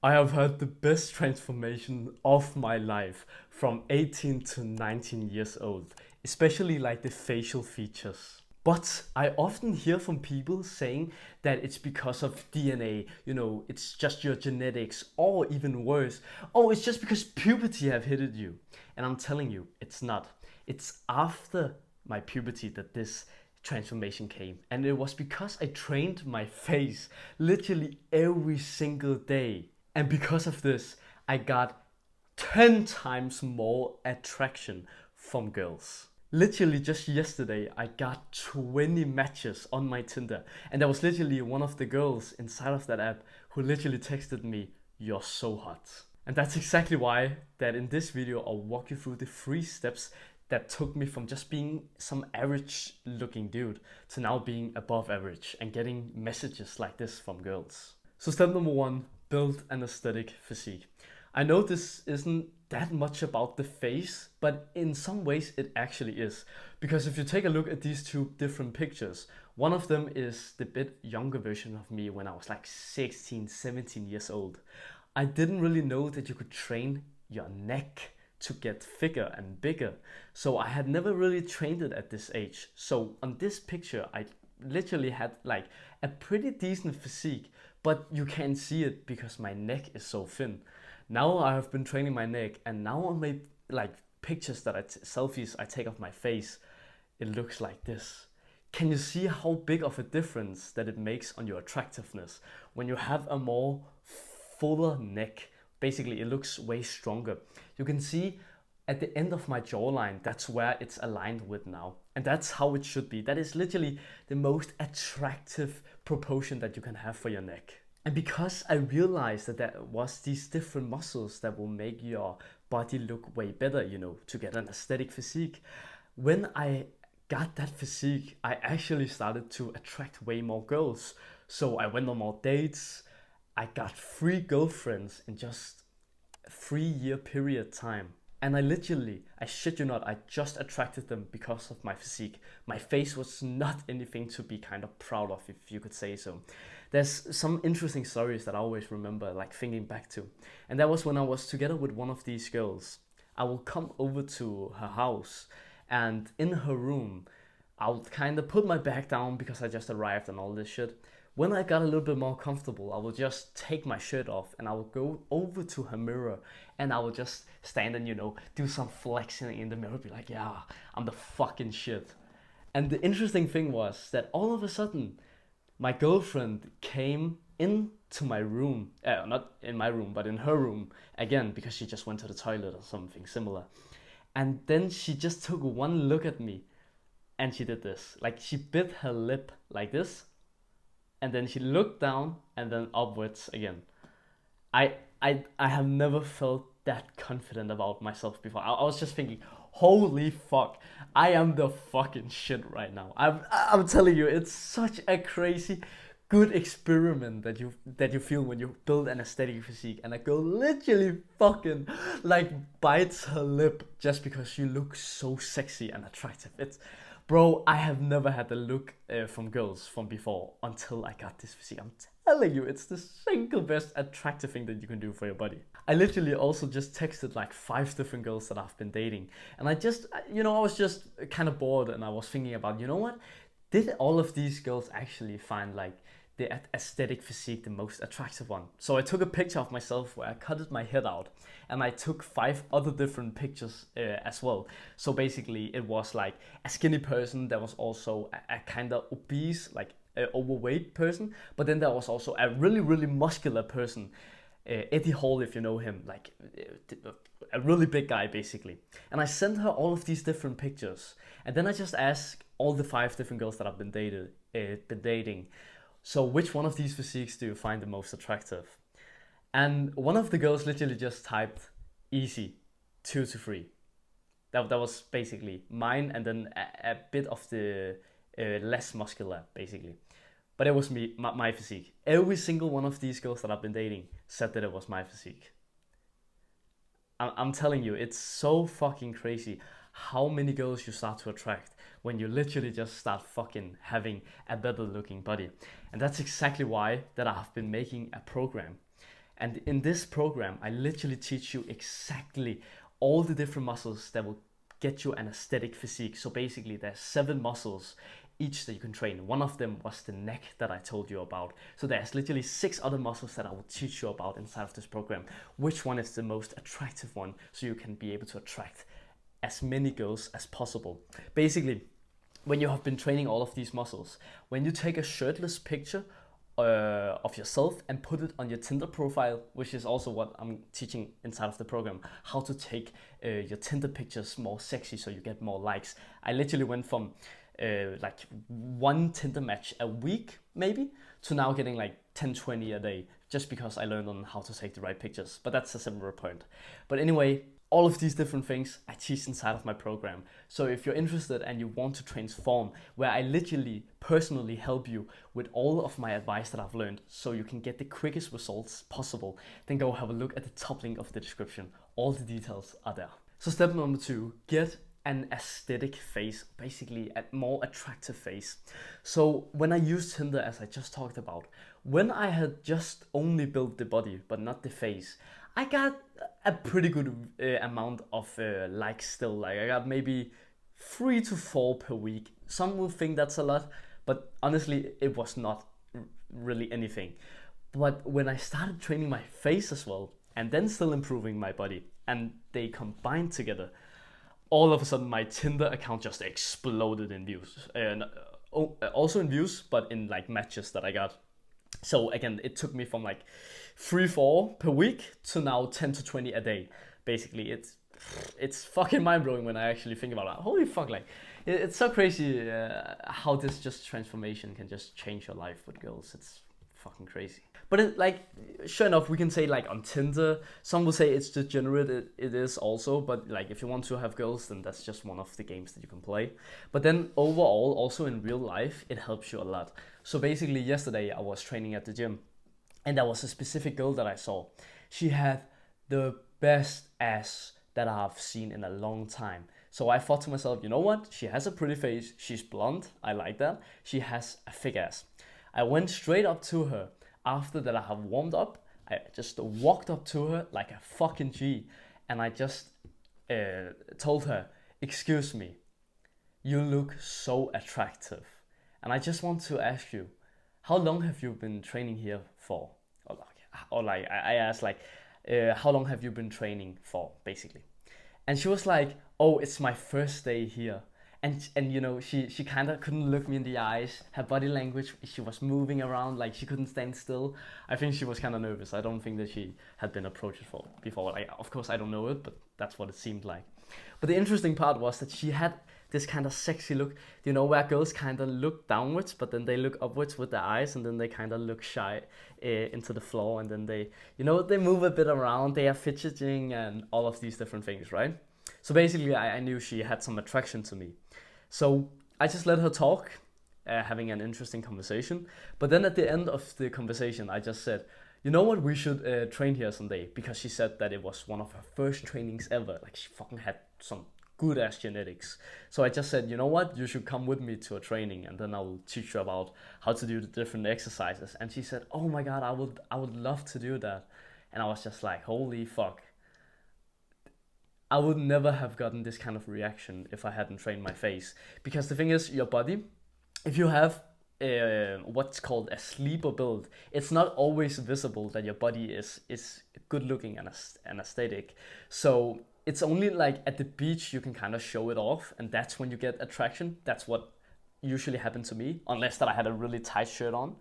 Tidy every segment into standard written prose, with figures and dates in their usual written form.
I have had the best transformation of my life from 18 to 19 years old, especially like the facial features. But I often hear from people saying that it's because of DNA, it's just your genetics, or even worse, oh, it's just because puberty have hit you. And I'm telling you, it's not. It's after my puberty that this transformation came. And it was because I trained my face literally every single day. And because of this, I got 10 times more attraction from girls. Literally just yesterday, I got 20 matches on my Tinder. And there was literally one of the girls inside of that app who literally texted me, "You're so hot." And that's exactly why that in this video, I'll walk you through the 3 steps that took me from just being some average looking dude to now being above average and getting messages like this from girls. So step number 1, build an aesthetic physique. I know this isn't that much about the face, but in some ways it actually is. Because if you take a look at these 2 different pictures, one of them is the bit younger version of me when I was like 16, 17 years old. I didn't really know that you could train your neck to get thicker and bigger. So I had never really trained it at this age. So on this picture, I literally had like a pretty decent physique, but you can't see it because my neck is so thin. Now I have been training my neck, and now on my like pictures that selfies I take of my face, it looks like this. Can you see how big of a difference that it makes on your attractiveness when you have a more fuller neck? Basically, it looks way stronger. You can see at the end of my jawline, that's where it's aligned with now. And that's how it should be. That is literally the most attractive proportion that you can have for your neck. And because I realized that there was these different muscles that will make your body look way better, to get an aesthetic physique, when I got that physique, I actually started to attract way more girls. So I went on more dates. I got 3 girlfriends in just a 3-year period time. And I shit you not, I just attracted them because of my physique. My face was not anything to be kind of proud of, if you could say so. There's some interesting stories that I always remember, like thinking back to. And that was when I was together with one of these girls. I will come over to her house, and in her room, I would kind of put my bag down because I just arrived and all this shit. When I got a little bit more comfortable, I would just take my shirt off and I would go over to her mirror and I would just stand and, do some flexing in the mirror, be like, yeah, I'm the fucking shit. And the interesting thing was that all of a sudden, my girlfriend came into my room, not in my room, but in her room, again, because she just went to the toilet or something similar. And then she just took one look at me and she did this. Like, she bit her lip like this, and then she looked down and then upwards again. I have never felt that confident about myself before. I was just thinking, holy fuck, I am the fucking shit right now. I'm telling you, it's such a crazy good experiment that you feel when you build an aesthetic physique, and a girl literally fucking like bites her lip just because you look so sexy and attractive. Bro, I have never had the look from girls from before until I got this physique. I'm telling you, it's the single best attractive thing that you can do for your body. I literally also just texted like 5 different girls that I've been dating. And I was just kind of bored, and I was thinking about, what? Did all of these girls actually find like the aesthetic physique the most attractive one? So I took a picture of myself where I cutted my head out, and I took 5 other different pictures as well. So basically it was like a skinny person, there was also a kind of obese, like overweight person, but then there was also a really, really muscular person, Eddie Hall, if you know him, like a really big guy basically. And I sent her all of these different pictures, and then I just asked all the 5 different girls that I've been dating, so which one of these physiques do you find the most attractive? And one of the girls literally just typed easy, 2 to 3. That was basically mine, and then a bit of the less muscular basically. But it was my physique. Every single one of these girls that I've been dating said that it was my physique. I'm telling you, it's so fucking crazy how many girls you start to attract when you literally just start fucking having a better looking body. And that's exactly why that I've been making a program. And in this program, I literally teach you exactly all the different muscles that will get you an aesthetic physique. So basically there's 7 muscles each that you can train. One of them was the neck that I told you about. So there's literally 6 other muscles that I will teach you about inside of this program. Which one is the most attractive one, so you can be able to attract as many girls as possible. Basically, when you have been training all of these muscles, when you take a shirtless picture of yourself and put it on your Tinder profile, which is also what I'm teaching inside of the program, how to take your Tinder pictures more sexy so you get more likes. I literally went from like 1 Tinder match a week maybe to now getting like 10-20 a day, just because I learned on how to take the right pictures. But that's a separate point. But anyway, all of these different things I teach inside of my program. So if you're interested and you want to transform, where I literally personally help you with all of my advice that I've learned so you can get the quickest results possible, then go have a look at the top link of the description. All the details are there. So step number 2, get an aesthetic face, basically a more attractive face. So when I used Tinder, as I just talked about, when I had just only built the body but not the face, I got a pretty good amount of likes still. Like I got maybe 3 to 4 per week. Some will think that's a lot, but honestly it was not really anything. But when I started training my face as well, and then still improving my body, and they combined together, all of a sudden my Tinder account just exploded in views. And also in views, but in like matches that I got. So again, it took me from like 3-4 per week to now 10 to 20 a day. Basically, it's fucking mind-blowing when I actually think about it. Holy fuck, like it's so crazy how this just transformation can just change your life with girls. It's fucking crazy. But it, like, sure enough, we can say like on Tinder, some will say it's degenerate. It is also, but like if you want to have girls, then that's just one of the games that you can play. But then overall, also in real life, it helps you a lot. So basically yesterday I was training at the gym, and there was a specific girl that I saw. She had the best ass that I've seen in a long time. So I thought to myself, you know what? She has a pretty face. She's blonde. I like that. She has a thick ass. I went straight up to her. After that I have warmed up, I just walked up to her like a fucking G, and I just told her, excuse me, you look so attractive. And I just want to ask you, how long have you been training here for? Or like I asked like, how long have you been training for, basically? And she was like, oh, it's my first day here. And you know, she kind of couldn't look me in the eyes. Her body language, she was moving around like she couldn't stand still. I think she was kind of nervous. I don't think that she had been approached before. Like, of course I don't know it, but that's what it seemed like. But the interesting part was that she had this kind of sexy look, you know, where girls kind of look downwards, but then they look upwards with their eyes, and then they kind of look shy into the floor, and then they, you know, they move a bit around, they are fidgeting and all of these different things, right? So basically I knew she had some attraction to me. So I just let her talk, having an interesting conversation. But then at the end of the conversation, I just said, you know what, we should train here someday, because she said that it was one of her first trainings ever. Like, she fucking had some good ass genetics. So I just said, you know what, you should come with me to a training, and then I will teach you about how to do the different exercises. And she said, oh my god, I would love to do that. And I was just like, holy fuck. I would never have gotten this kind of reaction if I hadn't trained my face. Because the thing is, your body, if you have what's called a sleeper build, it's not always visible that your body is good looking and aesthetic. So it's only like at the beach you can kind of show it off, and that's when you get attraction. That's what usually happened to me, unless that I had a really tight shirt on.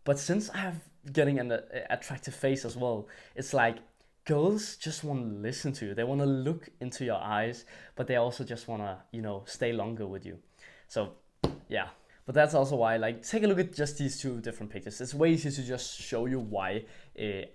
But since I have getting an attractive face as well, it's like girls just want to listen to you. They want to look into your eyes, but they also just want to, you know, stay longer with you. So yeah, but that's also why, like, take a look at just these 2 different pictures. It's way easier to just show you why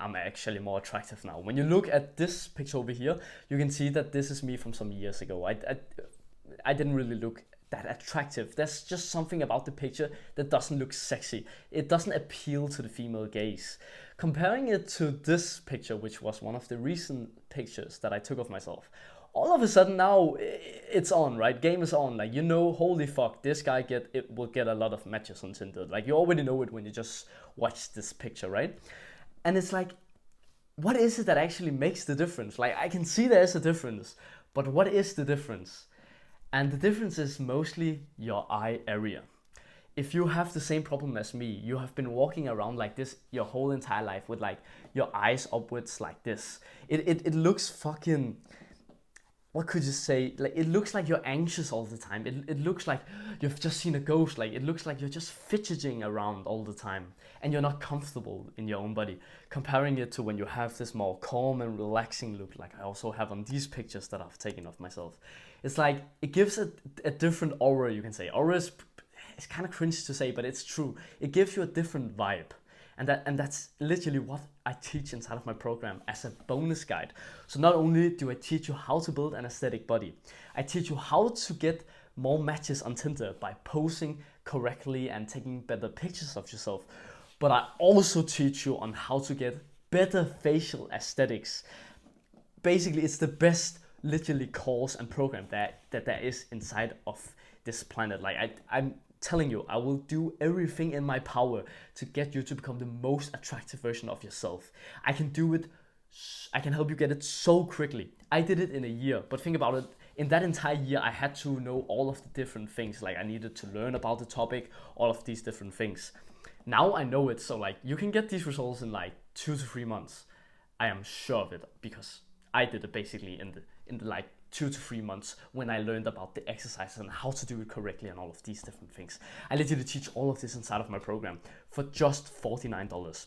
I'm actually more attractive now. When you look at this picture over here, you can see that this is me from some years ago. I didn't really look that attractive. There's just something about the picture that doesn't look sexy. It doesn't appeal to the female gaze. Comparing it to this picture, which was one of the recent pictures that I took of myself, all of a sudden now it's on, right? Game is on. Like, you know, holy fuck, this guy will get a lot of matches on Tinder. Like, you already know it when you just watch this picture, right? And it's like, what is it that actually makes the difference? Like, I can see there's a difference, but what is the difference? And the difference is mostly your eye area. If you have the same problem as me, you have been walking around like this your whole entire life with like your eyes upwards like this. It looks fucking, what could you say? Like, it looks like you're anxious all the time. It looks like you've just seen a ghost. Like, it looks like you're just fidgeting around all the time and you're not comfortable in your own body. Comparing it to when you have this more calm and relaxing look, like I also have on these pictures that I've taken of myself. It's like, it gives a different aura, you can say. Aura is, it's kind of cringe to say, but it's true. It gives you a different vibe. And that's literally what I teach inside of my program as a bonus guide. So not only do I teach you how to build an aesthetic body, I teach you how to get more matches on Tinder by posing correctly and taking better pictures of yourself. But I also teach you on how to get better facial aesthetics. Basically, it's the best literally course and program that there is inside of this planet. Like, I'm telling you, I will do everything in my power to get you to become the most attractive version of yourself. I can do it, I can help you get it so quickly. I did it in a year, but think about it, in that entire year I had to know all of the different things. Like, I needed to learn about the topic, all of these different things. Now I know it, so like, you can get these results in like 2 to 3 months. I am sure of it, because I did it basically in the like 2 to 3 months when I learned about the exercises and how to do it correctly and all of these different things. I literally teach all of this inside of my program for just $49,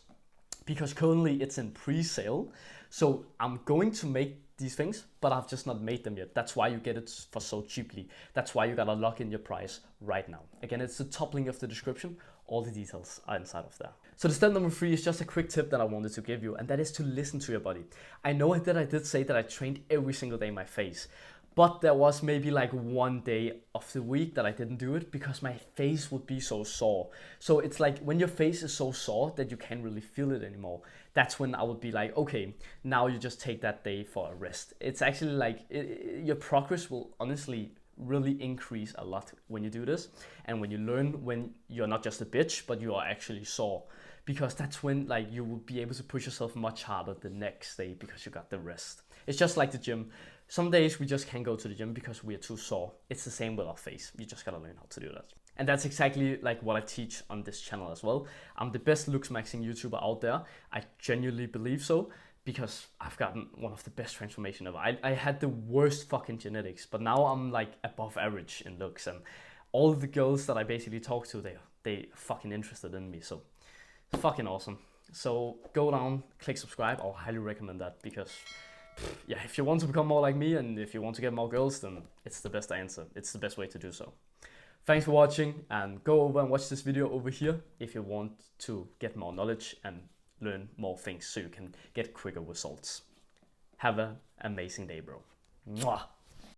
because currently it's in pre-sale. So I'm going to make these things, but I've just not made them yet. That's why you get it for so cheaply. That's why you gotta lock in your price right now. Again, it's the top link of the description. All the details are inside of there. So the step number 3 is just a quick tip that I wanted to give you, and that is to listen to your body. I know that I did say that I trained every single day my face, but there was maybe like one day of the week that I didn't do it because my face would be so sore. So it's like, when your face is so sore that you can't really feel it anymore, that's when I would be like, okay, now you just take that day for a rest. It's actually like, your progress will honestly really increase a lot when you do this, and when you learn when you're not just a bitch but you are actually sore, because that's when like you will be able to push yourself much harder the next day because you got the rest. It's just like the gym. Some days we just can't go to the gym because we are too sore. It's the same with our face. You just gotta learn how to do that. And that's exactly like what I teach on this channel as well. I'm the best Looksmaxing YouTuber out there. I genuinely believe so, because I've gotten one of the best transformation ever. I had the worst fucking genetics, but now I'm like above average in looks, and all the girls that I basically talk to, they fucking interested in me. So it's fucking awesome. So go down, click subscribe. I'll highly recommend that, because yeah, if you want to become more like me and if you want to get more girls, then it's the best answer. It's the best way to do so. Thanks for watching, and go over and watch this video over here if you want to get more knowledge and learn more things so you can get quicker results. Have an amazing day, bro. Mwah.